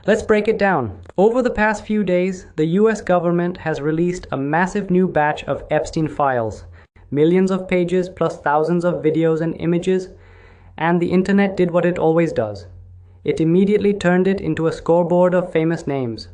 Let's break it down. Over the past few days, the US government has released a massive new batch of Epstein files. Millions of pages plus thousands of videos and images, and the internet did what it always does. It immediately turned it into a scoreboard of famous names.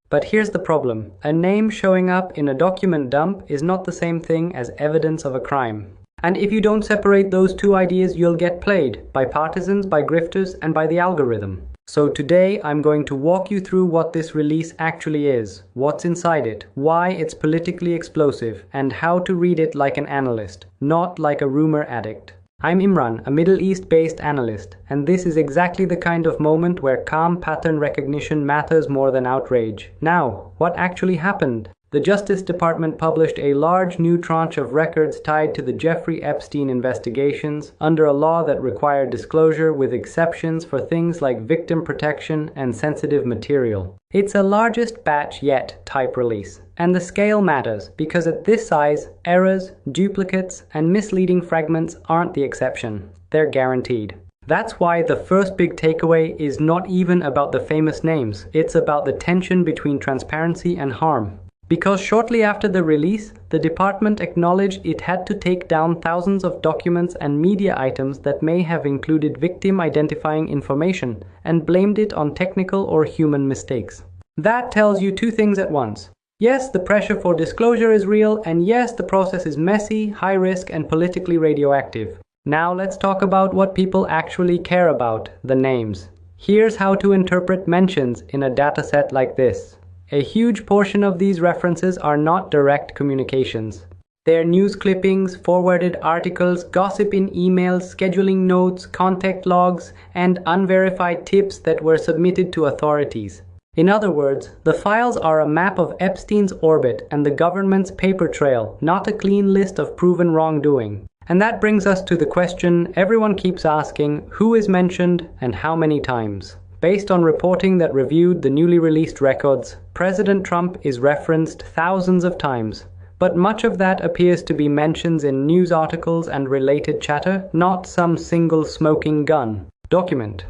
But here's the problem. A name showing up in a document dump is not the same thing as evidence of a crime. And if you don't separate those two ideas, you'll get played by partisans, by grifters, and by the algorithm. So today I'm going to walk you through what this release actually is, what's inside it, why it's politically explosive, and how to read it like an analyst, not like a rumor addict. I'm Imran, a Middle East-based analyst, and this is exactly the kind of moment where calm pattern recognition matters more than outrage. Now, what actually happened? The Justice Department published a large new tranche of records tied to the Jeffrey Epstein investigations under a law that required disclosure with exceptions for things like victim protection and sensitive material. It's a largest batch yet type release. And the scale matters because at this size, errors, duplicates, and misleading fragments aren't the exception. They're guaranteed. That's why the first big takeaway is not even about the famous names. It's about the tension between transparency and harm. Because shortly after the release, the department acknowledged it had to take down thousands of documents and media items that may have included victim-identifying information and blamed it on technical or human mistakes. That tells you two things at once. Yes, the pressure for disclosure is real, and yes, the process is messy, high-risk, and politically radioactive. Now let's talk about what people actually care about, the names. Here's how to interpret mentions in a dataset like this. A huge portion of these references are not direct communications. They're news clippings, forwarded articles, gossip in emails, scheduling notes, contact logs, and unverified tips that were submitted to authorities. In other words, the files are a map of Epstein's orbit and the government's paper trail, not a clean list of proven wrongdoing. And that brings us to the question everyone keeps asking: who is mentioned and how many times? Based on reporting that reviewed the newly released records, President Trump is referenced thousands of times, but much of that appears to be mentions in news articles and related chatter, not some single smoking gun. Document.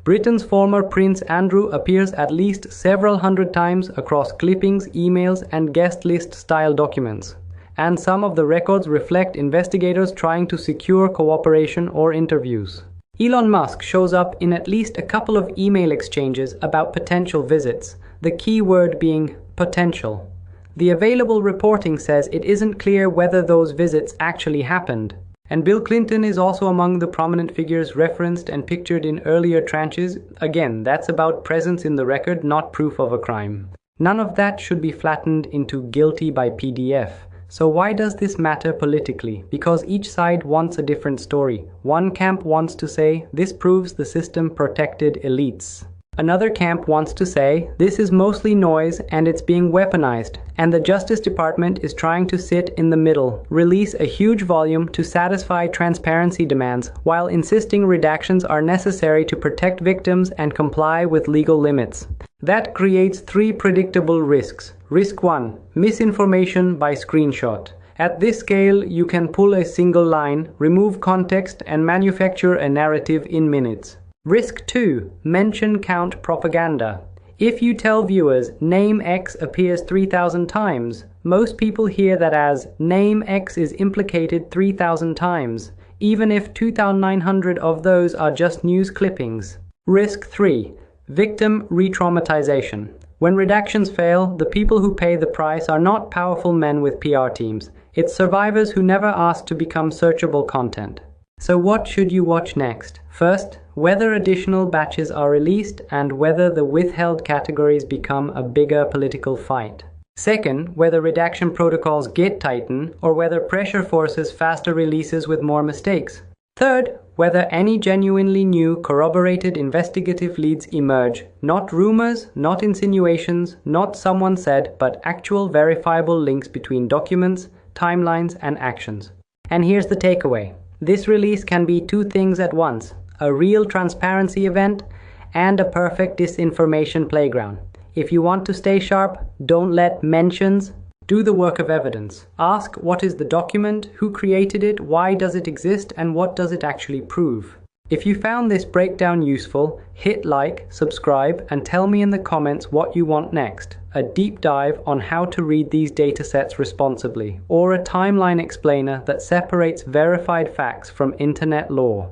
Britain's former Prince Andrew appears at least several hundred times across clippings, emails, and guest list-style documents. And some of the records reflect investigators trying to secure cooperation or interviews. Elon Musk shows up in at least a couple of email exchanges about potential visits, the key word being potential. The available reporting says it isn't clear whether those visits actually happened. And Bill Clinton is also among the prominent figures referenced and pictured in earlier tranches. Again, that's about presence in the record, not proof of a crime. None of that should be flattened into guilty by PDF. So why does this matter politically? Because each side wants a different story. One camp wants to say, this proves the system protected elites. Another camp wants to say, this is mostly noise and it's being weaponized. And the Justice Department is trying to sit in the middle, release a huge volume to satisfy transparency demands, while insisting redactions are necessary to protect victims and comply with legal limits. That creates three predictable risks. Risk 1. Misinformation by screenshot. At this scale, you can pull a single line, remove context, and manufacture a narrative in minutes. Risk 2. Mention count propaganda. If you tell viewers name X appears 3,000 times, most people hear that as name X is implicated 3,000 times, even if 2,900 of those are just news clippings. Risk 3. Victim re-traumatization. When redactions fail, the people who pay the price are not powerful men with PR teams. It's survivors who never asked to become searchable content. So what should you watch next? First, whether additional batches are released and whether the withheld categories become a bigger political fight. Second, whether redaction protocols get tightened or whether pressure forces faster releases with more mistakes. Third, whether any genuinely new corroborated investigative leads emerge, not rumors, not insinuations, not someone said, but actual verifiable links between documents, timelines, and actions. And here's the takeaway. This release can be two things at once, a real transparency event and a perfect disinformation playground. If you want to stay sharp, don't let mentions. Do the work of evidence. Ask what is the document, who created it, why does it exist, and what does it actually prove. If you found this breakdown useful, hit like, subscribe, and tell me in the comments what you want next. A deep dive on how to read these datasets responsibly, or a timeline explainer that separates verified facts from internet lore.